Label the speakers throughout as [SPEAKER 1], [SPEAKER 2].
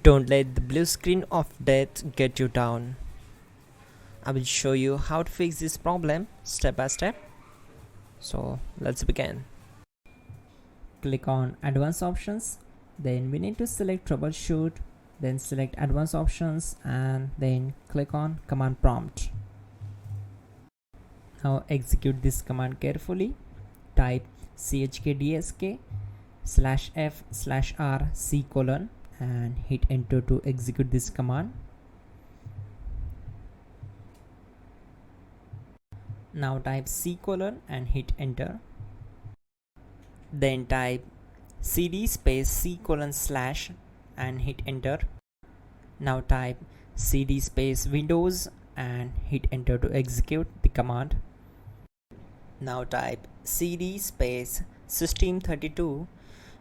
[SPEAKER 1] Don't let the blue screen of death get you down. I will show you how to fix this problem step by step. So let's begin. Click on advanced options, then we need to select troubleshoot, then select advanced options and then click on command prompt. Now execute this command carefully. Type chkdsk/f/r:" and hit enter to execute this command. Now type C:" and hit enter. Then type cd space C:/ and hit enter. Now type cd space Windows and hit enter to execute the command. Now type cd space system32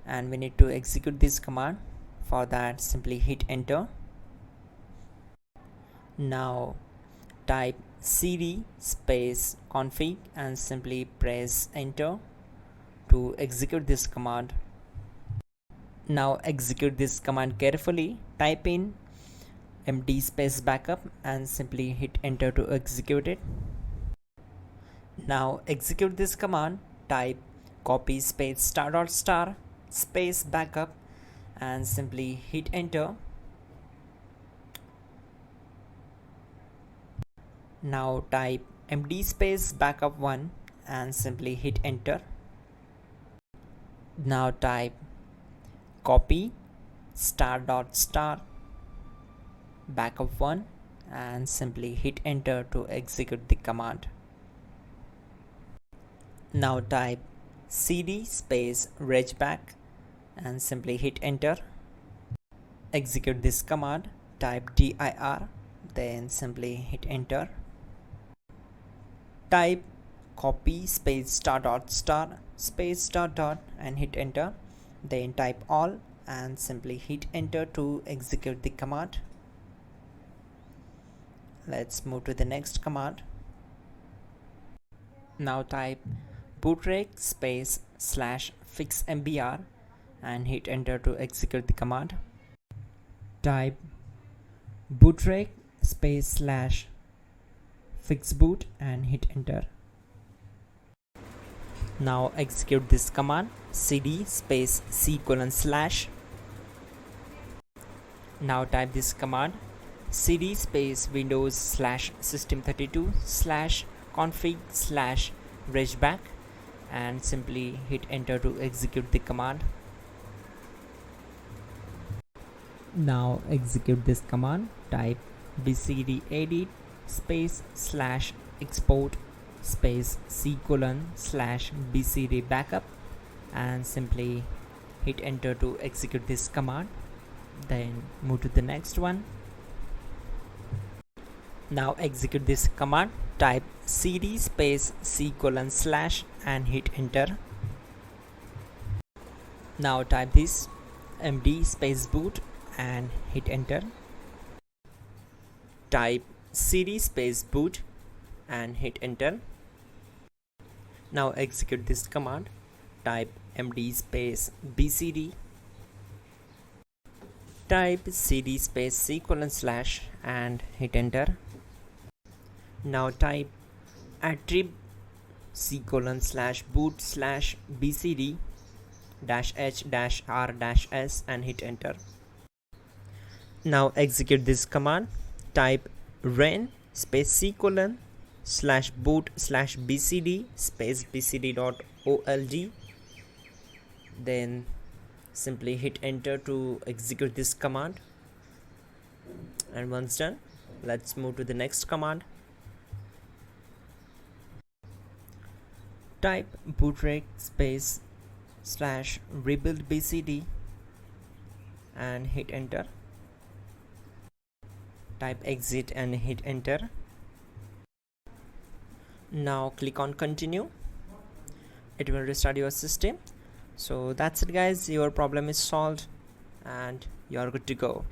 [SPEAKER 1] and we need to execute this command. For that, simply hit enter. Now type cd space config and simply press enter to execute this command. Now execute this command carefully. Type in md space backup and simply hit enter to execute it. Now execute this command. Type copy space *** space backup and simply hit enter. Now type md space backup1 and simply hit enter. Now type copy *** backup1 and simply hit enter to execute the command. Now type cd space regback and simply hit enter. Execute this command. Type dir then simply hit enter. Type copy space *** space .. and hit enter. Then type all and simply hit enter to execute the command. Let's move to the next command. Now type bootrec space /fixmbr and hit enter to execute the command. Type bootrec space /fixboot and hit enter. Now execute this command. cd space C:/. Now type this command. cd space Windows /system32 /config /regback and simply hit enter to execute the command. Now execute this command. Type bcd edit space /export space C:/ /bcd backup and simply hit enter to execute this command. Then move to the next one. Now execute this command. Type cd space C:/ and hit enter. Now type this md space boot and hit enter. Type cd space boot and hit enter. Now execute this command. Type md space bcd. Type cd space C:/ and hit enter. Now type attrib C:/boot/bcd -h-r-s and hit enter. Now execute this command. Type ren space C:/boot/bcd space bcd.old. Then simply hit enter to execute this command. And once done, let's move to the next command. Type bootrec space /rebuild bcd and hit enter. Type exit and hit enter. Now click on continue. It will restart your system. So that's it guys, your problem is solved and you are good to go.